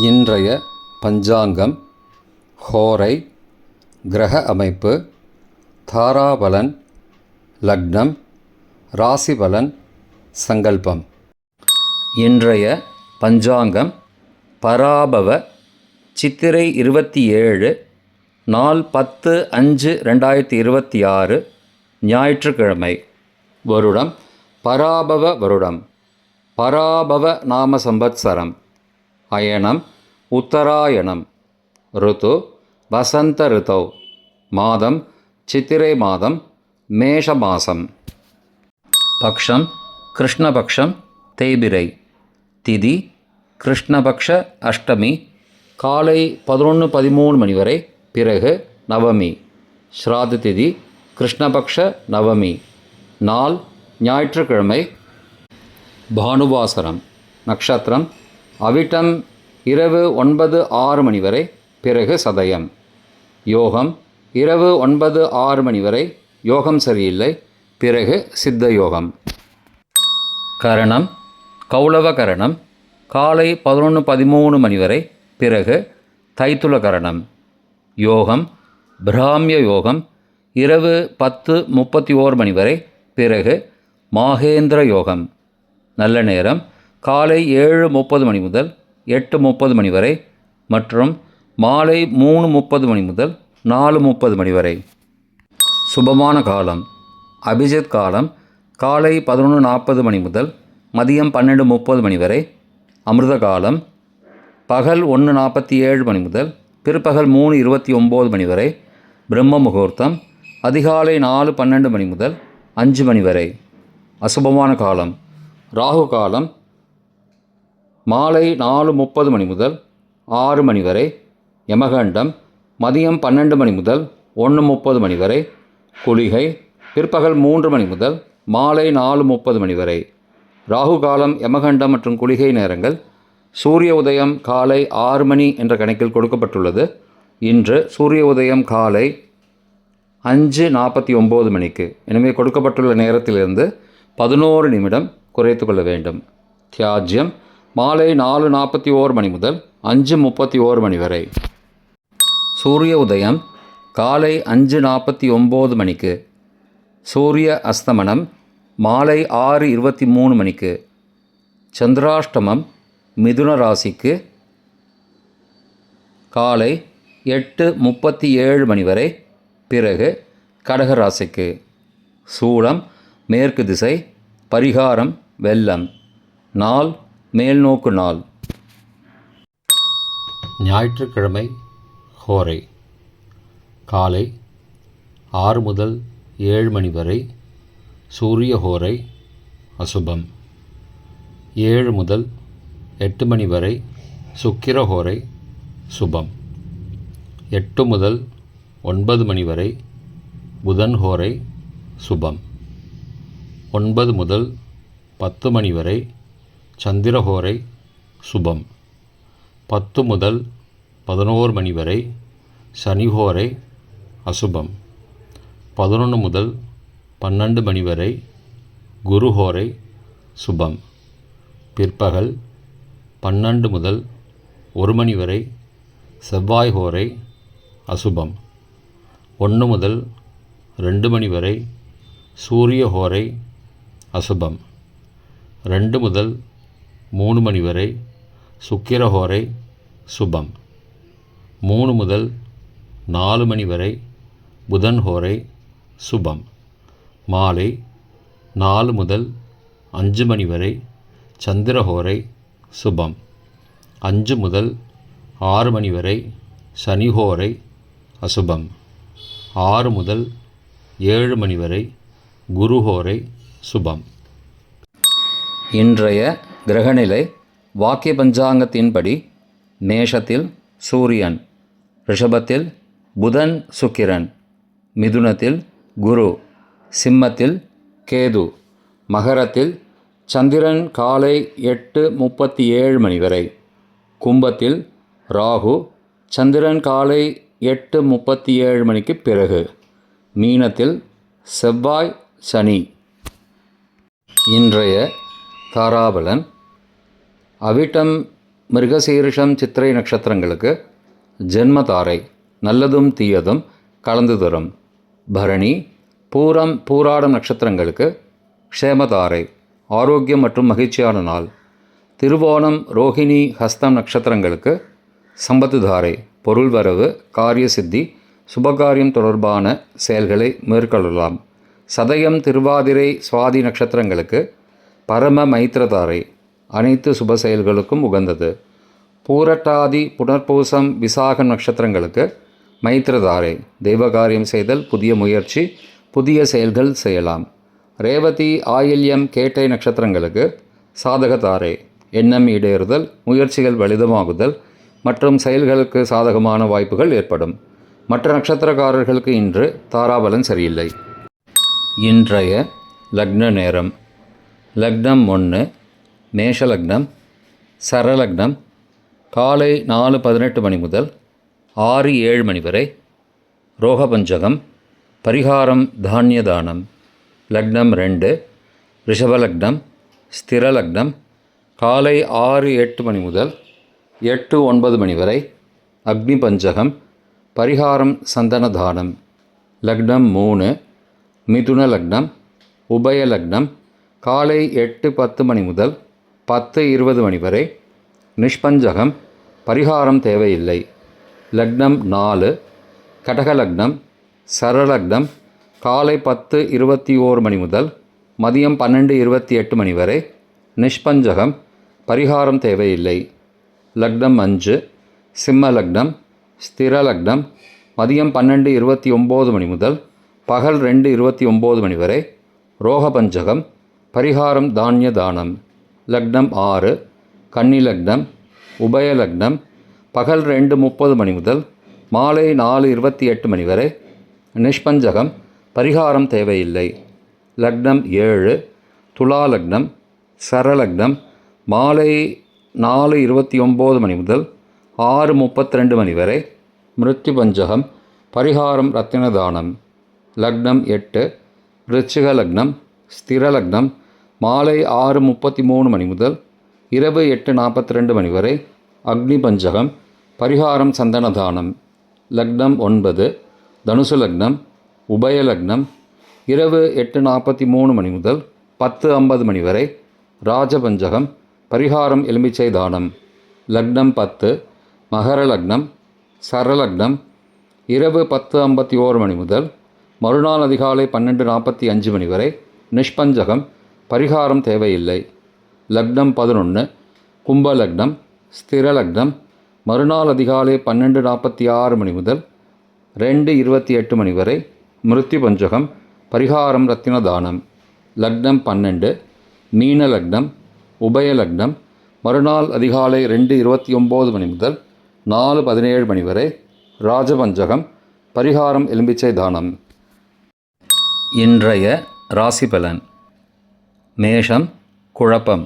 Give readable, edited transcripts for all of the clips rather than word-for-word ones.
இன்றைய பஞ்சாங்கம், ஹோரை, கிரக அமைப்பு, தாராபலன், லக்னம், ராசிபலன், சங்கல்பம். இன்றைய பஞ்சாங்கம் பராபவ சித்திரை 27 நாள் 10/5/2026 ஞாயிற்றுக்கிழமை. வருடம் பராபவ வருடம். பராபவ நாம சம்பத்சரம். அயனம் உத்தராயணம். ருத்து வசந்த ருத்தௌ. மாதம் சித்திரை மாதம், மேஷ மாசம். பக்ஷம் கிருஷ்ணபக்ஷம், தேய்பிரை. திதி கிருஷ்ணபக்ஷ அஷ்டமி, காலை 11:13 மணி வரை, பிறகு நவமி. ஸ்ராத திதி கிருஷ்ணபக்ஷ நவமி. நாள் ஞாயிற்றுக்கிழமை. பானுவாசரம். நக்ஷத்திரம் அவிட்டம் இரவு 9:06 மணி வரை, பிறகு சதயம். யோகம் இரவு 9:06 மணி வரை, யோகம் சரியில்லை, பிறகு சித்த யோகம். கரணம் கௌளவ கரணம், காலை 11:13 மணி வரை, பிறகு தைத்துல கரணம். யோகம் பிராமிய யோகம் இரவு 10:31 மணி வரை, பிறகு மாகேந்திர யோகம். நல்ல நேரம் காலை 7:30 மணி முதல் 8:30 மணி வரை மற்றும் மாலை 3:30 மணி முதல் 4:30 மணி வரை. சுபமான காலம் அபிஜித் காலம் காலை 11:40 மணி முதல் மதியம் 12:30 மணி வரை. அமிர்த காலம் பகல் 1:47 மணி முதல் பிற்பகல் 3:29 மணி வரை. பிரம்ம முகூர்த்தம் அதிகாலை 4:12 மணி முதல் 5 மணி வரை. அசுபமான காலம் ராகு காலம் மாலை 4:30 மணி முதல் 6 மணி வரை. யமகண்டம் மதியம் 12 மணி முதல் 1:30 மணி வரை. குளிகை பிற்பகல் 3 மணி முதல் மாலை 4:30 மணி வரை. ராகு காலம், யமகண்டம் மற்றும் குளிகை நேரங்கள். சூரிய உதயம் காலை 6 மணி என்ற கணக்கில் கொடுக்கப்பட்டுள்ளது. இன்று சூரிய உதயம் காலை 5:49 மணிக்கு. எனவே கொடுக்கப்பட்டுள்ள நேரத்திலிருந்து 11 நிமிடம் குறைத்து கொள்ள வேண்டும். தியாஜ்யம் மாலை 4:41 மணி முதல் 5:31 மணி வரை. சூரிய உதயம் காலை 5:49 மணிக்கு. சூரிய அஸ்தமனம் மாலை 6:23 மணிக்கு. சந்திராஷ்டமம் மிதுன ராசிக்கு காலை 8:37 மணி வரை, பிறகு கடக ராசிக்கு. சூலம் மேற்கு திசை. பரிகாரம் வெள்ளம். நாள் மேல்நோக்கு நாள். ஞாயிற்றுக்கிழமை. ஹோரை காலை 6 முதல் 7 மணி வரை சூரிய ஹோரை அசுபம். 7 முதல் 8 மணி வரை சுக்கிர ஹோரை சுபம். 8 முதல் 9 மணி வரை புதன் ஹோரை சுபம். 9 முதல் 10 மணி வரை சந்திரஹோரை சுபம். 10 முதல் 11 மணி வரை சனிஹோரை அசுபம். 11 முதல் 12 மணி வரை குருஹோரை சுபம். பிற்பகல் 12 முதல் 1 மணி வரை செவ்வாய் ஹோரை அசுபம். 1 முதல் 2 மணி வரை சூரிய ஹோரை அசுபம். 2 முதல் 3 மணி வரை சுக்கிரஹோரை சுபம். 3 முதல் 4 மணி வரை புதன் ஹோரை சுபம். மாலை 4 முதல் 5 மணி வரை சந்திரஹோரை சுபம். 5 முதல் 6 மணி வரை சனிஹோரை அசுபம். 6 முதல் 7 மணி வரை குருஹோரை சுபம். இன்றைய கிரகநிலை வாக்கிய பஞ்சாங்கத்தின்படி மேஷத்தில் சூரியன், ரிஷபத்தில் புதன் சுக்கிரன், மிதுனத்தில் குரு, சிம்மத்தில் கேது, மகரத்தில் சந்திரன் காலை 8:37 மணி வரை, கும்பத்தில் ராகு, சந்திரன் காலை 8:37 மணிக்கு பிறகு, மீனத்தில் செவ்வாய் சனி. இன்றைய தாராபலன் அவிட்டம் மிருகசீரிஷம் சித்திரை நட்சத்திரங்களுக்கு ஜென்மதாரை நல்லதும் தீயதும் கலந்து தரும். பரணி பூரம் பூராடம் நட்சத்திரங்களுக்கு க்ஷேமதாரை ஆரோக்கியம் மற்றும் மகிழ்ச்சியான நாள். திருவோணம் ரோஹிணி ஹஸ்தம் நட்சத்திரங்களுக்கு சம்பத்துதாரை பொருள் வரவு காரிய சித்தி சுபகாரியம் தொடர்பான செயல்களை மேற்கொள்ளலாம். சதயம் திருவாதிரை சுவாதி நட்சத்திரங்களுக்கு பரம மைத்திரதாரை அனைத்து சுப செயல்களுக்கும் உகந்தது. பூரட்டாதி புனர்பூசம் விசாகம் நட்சத்திரங்களுக்கு மைத்திரதாரை தெய்வகாரியம் செய்தல் புதிய முயற்சி புதிய செயல்கள் செய்யலாம். ரேவதி ஆயில்யம் கேட்டை நட்சத்திரங்களுக்கு சாதகதாரை எண்ணம் ஈடேறுதல் முயற்சிகள் பலிதமாகுதல் மற்றும் செயல்களுக்கு சாதகமான வாய்ப்புகள் ஏற்படும். மற்ற நட்சத்திரக்காரர்களுக்கு இன்று தாராபலன் சரியில்லை. இன்றைய லக்ன நேரம். லக்னம் 1 மேஷலக்னம். சரலக்னம் காலை 4:18 மணி முதல் 6:07 மணி வரை. ரோகபஞ்சகம். பரிகாரம் தானியதானம். லக்னம் 2 ரிஷபலக்னம். ஸ்திரலக்னம் காலை 6:08 மணி முதல் 8:09 மணி வரை. அக்னி பஞ்சகம். பரிகாரம் சந்தனதானம். லக்னம் 3 மிதுன லக்னம். உபயலக்னம் காலை 8:10 மணி முதல் 10:20 மணி வரை. நிஷ்பஞ்சகம். பரிகாரம் தேவையில்லை. லக்னம் 4 கடகலக்னம். சரலக்னம் காலை 10:21 மணி முதல் மதியம் 12:28 மணி வரை. நிஷ்பஞ்சகம். பரிகாரம் தேவையில்லை. லக்னம் 5 சிம்ம லக்னம். ஸ்திரலக்னம் மதியம் 12:29 மணி முதல் பகல் 2:29 மணி வரை. ரோகபஞ்சகம். பரிகாரம் தானிய தானம். லக்னம் 6 கன்னிலக்னம். உபயலக்னம் பகல் 2:30 மணி முதல் மாலை 4:28 மணி வரை. நிஷ்பஞ்சகம். பரிகாரம் தேவையில்லை. லக்னம் 7 துலாலக்னம். சரலக்னம் மாலை 4:29 மணி முதல் 6:32 மணி வரை. மிருத்யு பஞ்சகம். பரிகாரம் ரத்தினதானம். லக்னம் 8 விருச்சிக லக்னம். ஸ்திரலக்னம் மாலை 6:33 மணி முதல் இரவு 8:42 மணி வரை. அக்னி பஞ்சகம். பரிகாரம் சந்தனதானம். லக்னம் 9 தனுசு லக்னம். உபயலக்னம் இரவு 8:43 மணி முதல் 10:50 மணி வரை. ராஜபஞ்சகம். பரிகாரம் எலுமிச்சை தானம். லக்னம் 10 மகர லக்னம். சரலக்னம் இரவு 10:51 மணி முதல் மறுநாள் அதிகாலை 12:45 மணி வரை. நிஷ்பஞ்சகம். பரிகாரம் தேவையில்லை. லக்னம் 11 கும்பலக்னம். ஸ்திரலக்னம் மறுநாள் அதிகாலை 12:46 மணி முதல் 2:28 மணி வரை. மிருத்யு பஞ்சகம். பரிகாரம் ரத்தினதானம். லக்னம் 12 மீன லக்னம். உபயலக்னம் மறுநாள் அதிகாலை 2:29 மணி முதல் 4:17 மணி வரை. ராஜபஞ்சகம். பரிகாரம் எலும்பிச்சை தானம். இன்றைய ராசி பலன். மேஷம் குழப்பம்.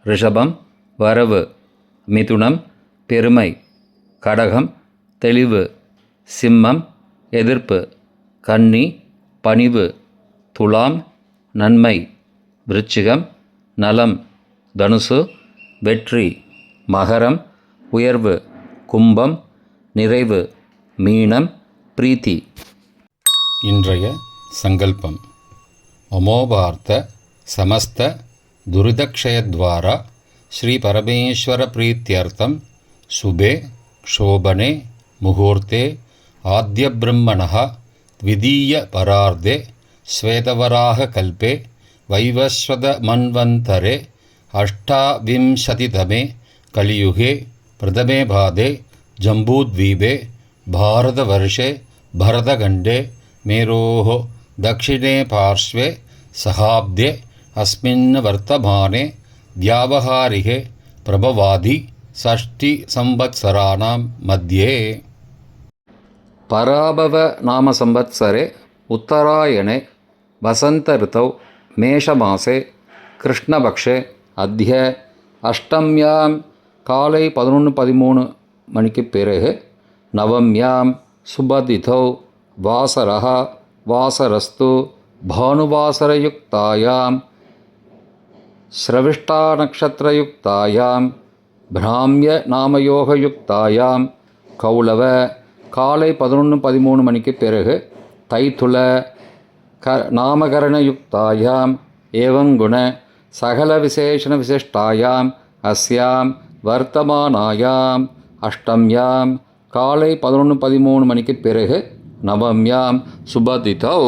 ரிஷபம் வரவு. மிதுனம் பெருமை. கடகம் தெளிவு. சிம்மம் எதிர்ப்பு. கன்னி பணிவு. துலாம் நன்மை. விருச்சிகம் நலம். தனுசு வெற்றி. மகரம் உயர்வு. கும்பம் நிறைவு. மீனம் பிரீத்தி. இன்றைய சங்கல்பம். அமோபார்த்த சமஸ்த துரிதக்ஷயத்வாரா ஸ்ரீ பரமேஸ்வர பிரீத்யர்த்தம் சுபே க்ஷோபனே முகூர்த்தே ஆத்ய பிரம்மணः த்விதீய பரார்த்தே ஸ்வேதவராக கல்பே வைவஸ்வத மன்வந்தரே அஷ்டாவிம்சதிதமே கலியுகே பிரதமே பாதே ஜம்பூத்வீபே பாரதவர்ஷே பரதகண்டே மேரோः दक्षिणे पार्श्वे सहाब्दे अस्मिन् वर्तमाने व्यावहारिके प्रभवादि षष्टिसंवत्सराणां मध्ये. पराभव नाम संवत्सरे उत्तरायणे वसंत ऋतौ मेषमासे कृष्णपक्षे अद्य अष्टम्यां काले 11:13 मणिक्कु पिறகு नवम्यां सुबतिथौ वासरः वासरस्तु भानुवासरयुक्तायां श्रविष्ठानक्षत्रयुक्तायां பிராமிய நாமயோகயுக்தாயாம் கௌளவ காலை 11-13 மணிக்கு பிறகு தைத்துல நாமகரணயுக்தாயாம் ஏவங்குண சகல விசேஷண விசிஷ்டாயாம் அஸ்யாம் வர்த்தமானாயாம் அஷ்டம்யாம் காலை 11-13 மணிக்கு பிறகு நவம்யாம் சுபதிதௌ